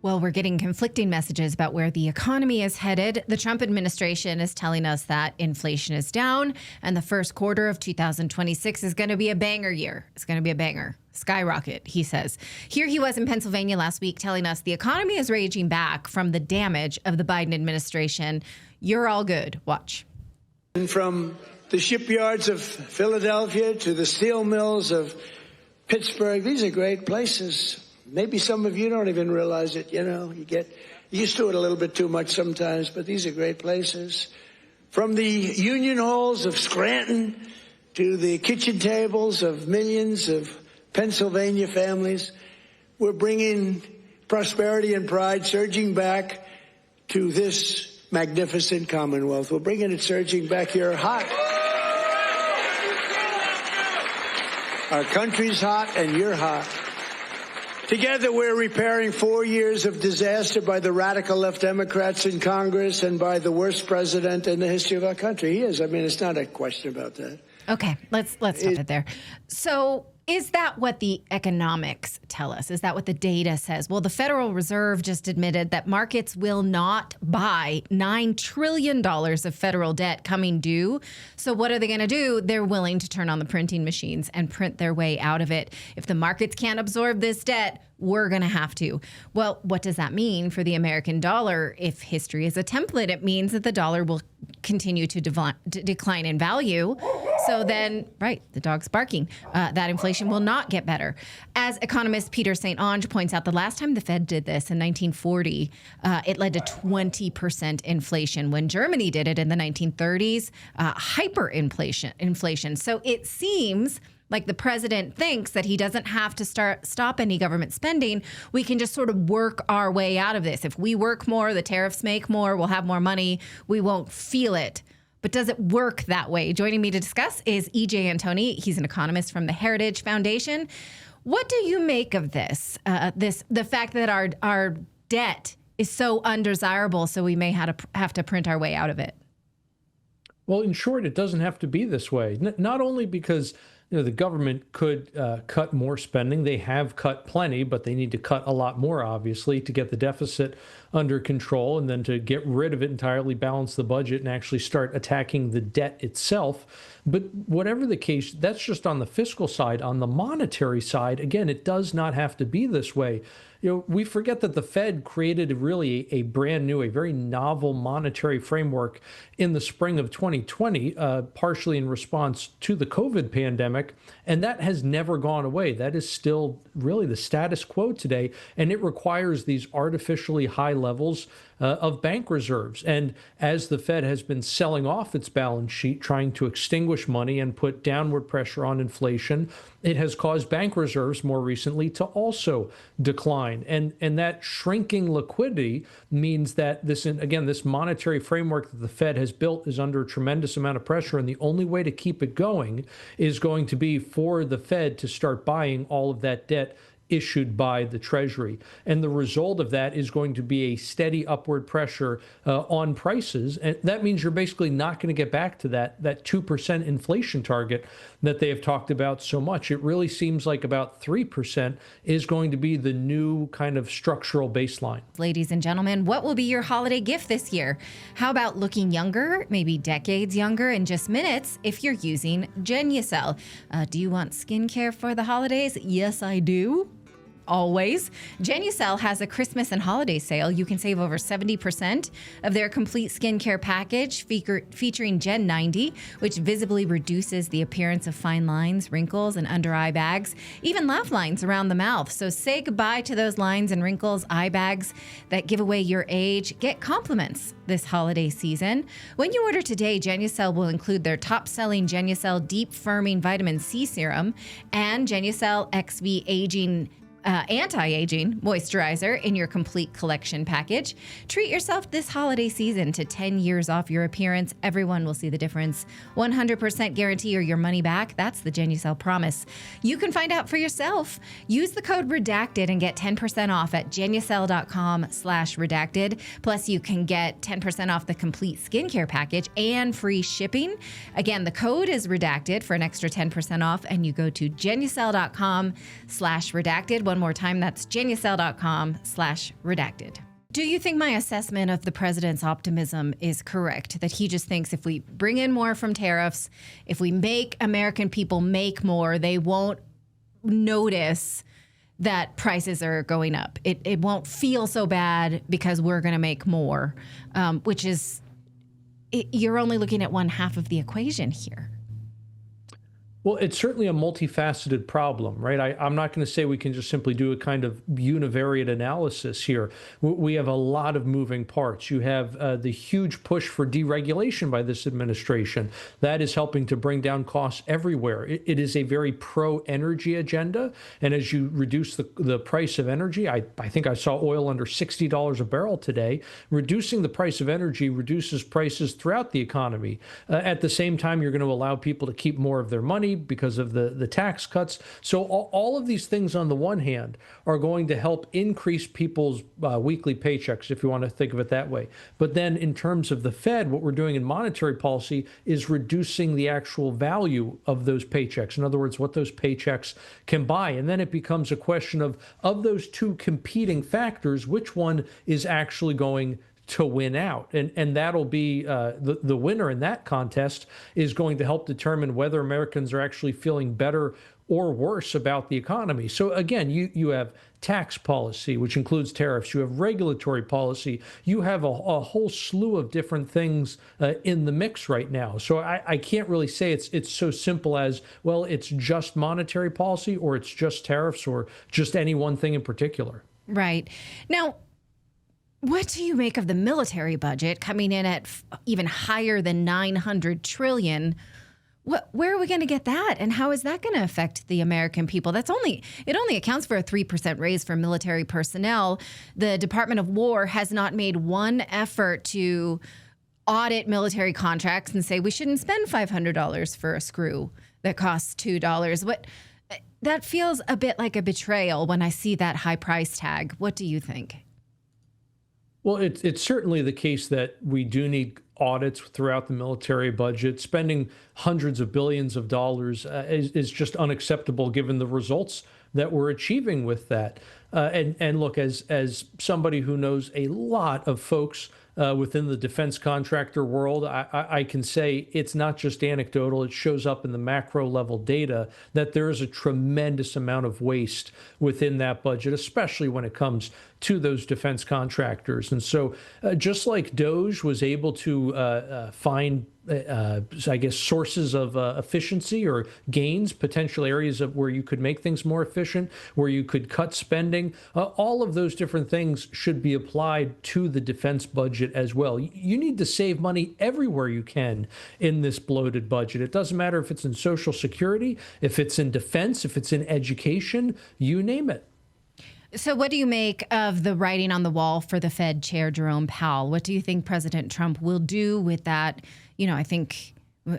Well, we're getting conflicting messages about where the economy is headed. The Trump administration is telling us that inflation is down and the first quarter of 2026 is going to be a banger year. It's going to be a banger. Skyrocket, he says. Here he was in Pennsylvania last week telling us the economy is raging back from the damage of the Biden administration. You're all good. Watch. And from the shipyards of Philadelphia to the steel mills of Pittsburgh, these are great places. Maybe some of you don't even realize it. You get used to it a little bit too much sometimes, but these are great places. From the union halls of Scranton to the kitchen tables of millions of Pennsylvania families, we're bringing prosperity and pride surging back to this magnificent Commonwealth. We're bringing it surging back here hot. Our country's hot and you're hot. Together, we're repairing 4 years of disaster by the radical left Democrats in Congress and by the worst president in the history of our country. He is. I mean, it's not a question about that. Okay, let's stop it there. So is that what the economics tell us? Is that what the data says? Well, the Federal Reserve just admitted that markets will not buy $9 trillion of federal debt coming due. So what are they going to do? They're willing to turn on the printing machines and print their way out of it. If the markets can't absorb this debt, we're going to have to. Well, what does that mean for the American dollar? If history is a template, it means that the dollar will continue to decline in value. So then, right, the dog's barking. That inflation will not get better. As economist Peter St. Onge points out, the last time the Fed did this in 1940, it led to 20% inflation. When Germany did it in the 1930s, hyperinflation. So it seems like the president thinks that he doesn't have to stop any government spending. We can just sort of work our way out of this. If we work more, the tariffs make more, we'll have more money, we won't feel it. But does it work that way? Joining me to discuss is E.J. Antoni. He's an economist from the Heritage Foundation. What do you make of this? The fact that our debt is so undesirable, so we may have to print our way out of it? Well, in short, it doesn't have to be this way. Not only because the government could cut more spending. They have cut plenty, but they need to cut a lot more, obviously, to get the deficit under control and then to get rid of it entirely, balance the budget, and actually start attacking the debt itself. But whatever the case, that's just on the fiscal side. On the monetary side, again, it does not have to be this way. We forget that the Fed created really a brand new, a very novel monetary framework in the spring of 2020, partially in response to the COVID pandemic, and that has never gone away. That is still really the status quo today, and it requires these artificially high levels of bank reserves. And as the Fed has been selling off its balance sheet, trying to extinguish money and put downward pressure on inflation, it has caused bank reserves more recently to also decline. And that shrinking liquidity means that this monetary framework that the Fed has built is under a tremendous amount of pressure. And the only way to keep it going is going to be for the Fed to start buying all of that debt issued by the Treasury. And the result of that is going to be a steady upward pressure on prices. And that means you're basically not going to get back to that 2% inflation target that they have talked about so much. It really seems like about 3% is going to be the new kind of structural baseline. Ladies and gentlemen, what will be your holiday gift this year? How about looking younger, maybe decades younger in just minutes if you're using Genucel? Do you want skincare for the holidays? Yes, I do. Always. Genucel has a Christmas and holiday sale. You can save over 70% of their complete skincare package featuring Gen 90, which visibly reduces the appearance of fine lines, wrinkles, and under eye bags, even laugh lines around the mouth. So say goodbye to those lines and wrinkles, eye bags that give away your age. Get compliments this holiday season. When you order today, Genucel will include their top-selling Genucel Deep Firming Vitamin C Serum and Genucel XV Anti-Aging Moisturizer in your complete collection package. Treat yourself this holiday season to 10 years off your appearance. Everyone will see the difference. 100% guarantee or your money back. That's the Genucel promise. You can find out for yourself. Use the code REDACTED and get 10% off at Genucel.com/redacted. Plus, you can get 10% off the complete skincare package and free shipping. Again, the code is REDACTED for an extra 10% off, and you go to Genucel.com/redacted. one more time. That's janiacell.com/redacted. Do you think my assessment of the president's optimism is correct? That he just thinks if we bring in more from tariffs, if we make American people make more, they won't notice that prices are going up. It won't feel so bad because we're going to make more, which is, you're only looking at one half of the equation here. Well, it's certainly a multifaceted problem, right? I'm not going to say we can just simply do a kind of univariate analysis here. We have a lot of moving parts. You have the huge push for deregulation by this administration. That is helping to bring down costs everywhere. It is a very pro-energy agenda. And as you reduce the price of energy, I think I saw oil under $60 a barrel today. Reducing the price of energy reduces prices throughout the economy. At the same time, you're going to allow people to keep more of their money because of the tax cuts. So all of these things on the one hand are going to help increase people's weekly paychecks, if you want to think of it that way. But then in terms of the Fed, what we're doing in monetary policy is reducing the actual value of those paychecks. In other words, what those paychecks can buy. And then it becomes a question of those two competing factors, which one is actually going to win out. And that'll be the winner in that contest is going to help determine whether Americans are actually feeling better or worse about the economy. So again, you have tax policy, which includes tariffs. You have regulatory policy. You have a whole slew of different things in the mix right now. So I can't really say it's so simple as, well, it's just monetary policy or it's just tariffs or just any one thing in particular. Right. Now, what do you make of the military budget coming in at even higher than $900 trillion? Where are we going to get that? And how is that going to affect the American people? It only accounts for a 3% raise for military personnel. The Department of War has not made one effort to audit military contracts and say we shouldn't spend $500 for a screw that costs $2. That feels a bit like a betrayal when I see that high price tag. What do you think? Well, it's certainly the case that we do need audits throughout the military budget. Spending hundreds of billions of dollars is just unacceptable given the results that we're achieving with that. And look, as somebody who knows a lot of folks within the defense contractor world, I can say it's not just anecdotal. It shows up in the macro level data that there is a tremendous amount of waste within that budget, especially when it comes to those defense contractors. And so just like DOGE was able to find I guess, sources of efficiency or gains, potential areas of where you could make things more efficient, where you could cut spending. All of those different things should be applied to the defense budget as well. You need to save money everywhere you can in this bloated budget. It doesn't matter if it's in Social Security, if it's in defense, if it's in education, you name it. So what do you make of the writing on the wall for the Fed Chair Jerome Powell? What do you think President Trump will do with that? You know, I think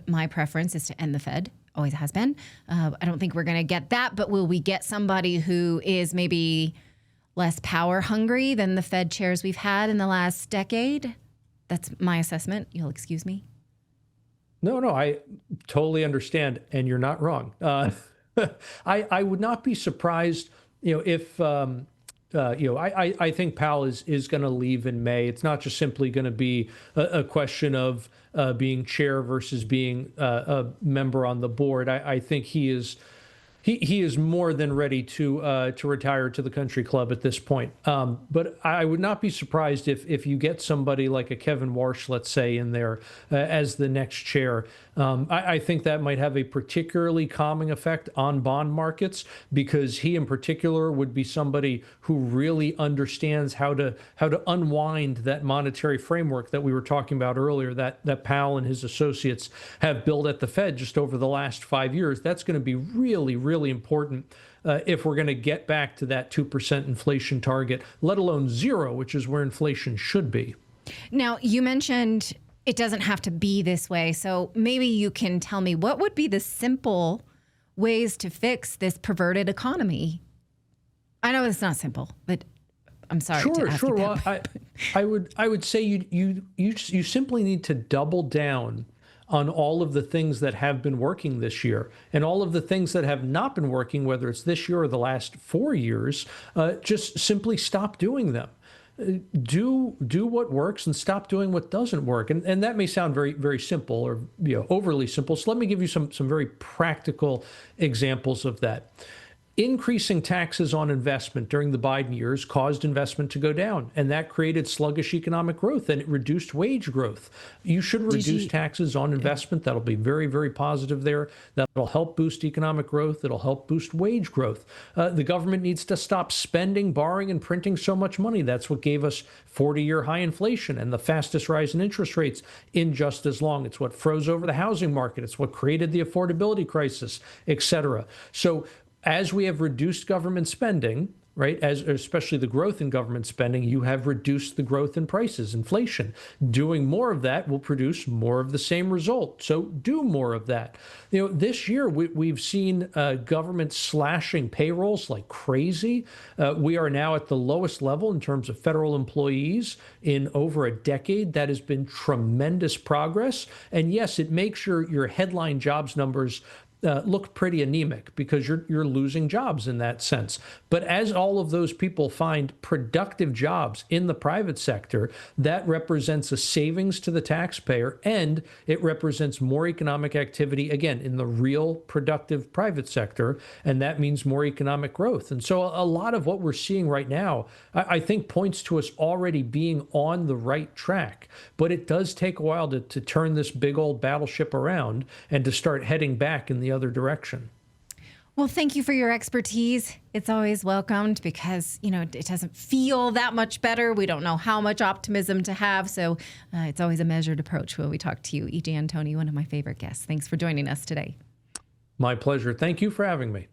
my preference is to end the Fed. Always has been. I don't think we're going to get that, but will we get somebody who is maybe less power hungry than the Fed chairs we've had in the last decade? That's my assessment. You'll excuse me. No, I totally understand, and you're not wrong. I would not be surprised, if I think Powell is going to leave in May. It's not just simply going to be a question of being chair versus being a member on the board. I think he is more than ready to retire to the country club at this point. But I would not be surprised if you get somebody like a Kevin Warsh, let's say, in there as the next chair. I think that might have a particularly calming effect on bond markets because he in particular would be somebody who really understands how to unwind that monetary framework that we were talking about earlier, that Powell and his associates have built at the Fed just over the last 5 years. That's going to be really, really important if we're going to get back to that 2% inflation target, let alone 0, which is where inflation should be. Now, you mentioned it doesn't have to be this way. So maybe you can tell me what would be the simple ways to fix this perverted economy? I know it's not simple, but I'm sorry to ask you that. Well, I would say you simply need to double down on all of the things that have been working this year, and all of the things that have not been working, whether it's this year or the last 4 years, just simply stop doing them. Do what works and stop doing what doesn't work. And that may sound very, very simple or overly simple. So let me give you some very practical examples of that. Increasing taxes on investment during the Biden years caused investment to go down, and that created sluggish economic growth, and it reduced wage growth. You should reduce taxes on investment. That'll be very, very positive there. That'll help boost economic growth. It'll help boost wage growth. The government needs to stop spending, borrowing, and printing so much money. That's what gave us 40-year high inflation and the fastest rise in interest rates in just as long. It's what froze over the housing market. It's what created the affordability crisis, et cetera. So as we have reduced government spending, right, especially the growth in government spending, you have reduced the growth in prices, inflation. Doing more of that will produce more of the same result. So do more of that. This year we've seen government slashing payrolls like crazy. We are now at the lowest level in terms of federal employees in over a decade. That has been tremendous progress. And yes, it makes your headline jobs numbers look pretty anemic because you're losing jobs in that sense. But as all of those people find productive jobs in the private sector, that represents a savings to the taxpayer, and it represents more economic activity, again, in the real productive private sector, and that means more economic growth. And so a lot of what we're seeing right now, I think, points to us already being on the right track. But it does take a while to turn this big old battleship around and to start heading back in the other direction. Well, thank you for your expertise. It's always welcomed because, it doesn't feel that much better. We don't know how much optimism to have. So it's always a measured approach when we talk to you. E.J. Antoni, one of my favorite guests. Thanks for joining us today. My pleasure. Thank you for having me.